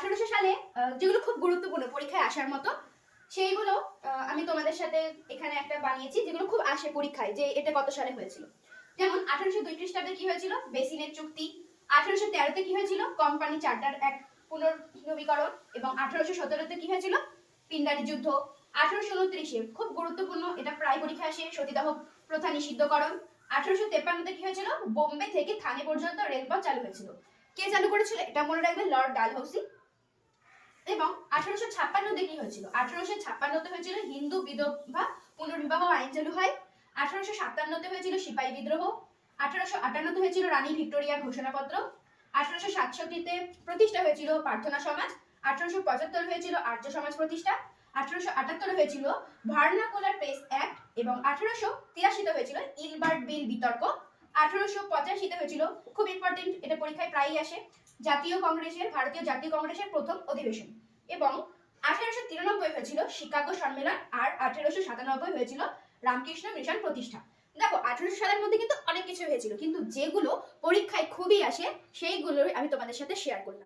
1800 সালে যেগুলো খুব গুরুত্বপূর্ণ পরীক্ষায় আসার মতো সেইগুলো আমি তোমাদের সাথে এখানে একটা বানিয়েছি, যেগুলো খুব আসে পরীক্ষায় যে এটা কত সালে হয়েছিল। যেমন 1802 খ্রিস্টাব্দে কি হয়েছিল? বেসিনের চুক্তি। 1813-তে কি হয়েছিল? কোম্পানি চার্টার অ্যাক্ট পুনর্নবীকরণ। এবং 1817-তে কি হয়েছিল? পিন্ডারি যুদ্ধ। 1829-এ খুব গুরুত্বপূর্ণ, এটা প্রায় পরীক্ষায় আসে, সতীদাহ প্রথা নিষিদ্ধকরণ। 1853-তে কি হয়েছিল? বোম্বে থেকে থানে পর্যন্ত রেলপথ চালু হয়েছিল। কে চালু করেছিল? এটা মনে রাখবেন, লর্ড ডালহৌসি। এবং 1856-তে কি হয়েছিল? 1856-তে হয়েছিল হিন্দু বিধবা পুনর্বিবাহ আইন চালু হয়। 1857-তে হয়েছিল সিপাহী বিদ্রোহ। 1858-তে হয়েছিল রানী ভিক্টোরিয়ার ঘোষণাপত্র। 1867-তে প্রতিষ্ঠা হয়েছিল প্রার্থনা সমাজ। 1875 হয়েছিল আর্য সমাজ প্রতিষ্ঠা। 1878-এ হয়েছিল ভার্নাকুলার প্রেস অ্যাক্ট। এবং 1883-তে হয়েছিল ইলবার্ট বিল বিতর্ক। 1885-তে হয়েছিল, খুব ইম্পর্টেন্ট, এটা পরীক্ষায় প্রায়ই আসে, ভারতীয় জাতীয় কংগ্রেসের প্রথম অধিবেশন। এবং 1893 হয়েছিল শিকাগো সম্মেলন। আর 1897 হয়েছিল রামকৃষ্ণ মিশন প্রতিষ্ঠা। দেখো 1800 সালের মধ্যে কিন্তু অনেক কিছু হয়েছিল, কিন্তু যেগুলো পরীক্ষায় খুবই আসে সেইগুলোই আমি তোমাদের সাথে শেয়ার করলাম।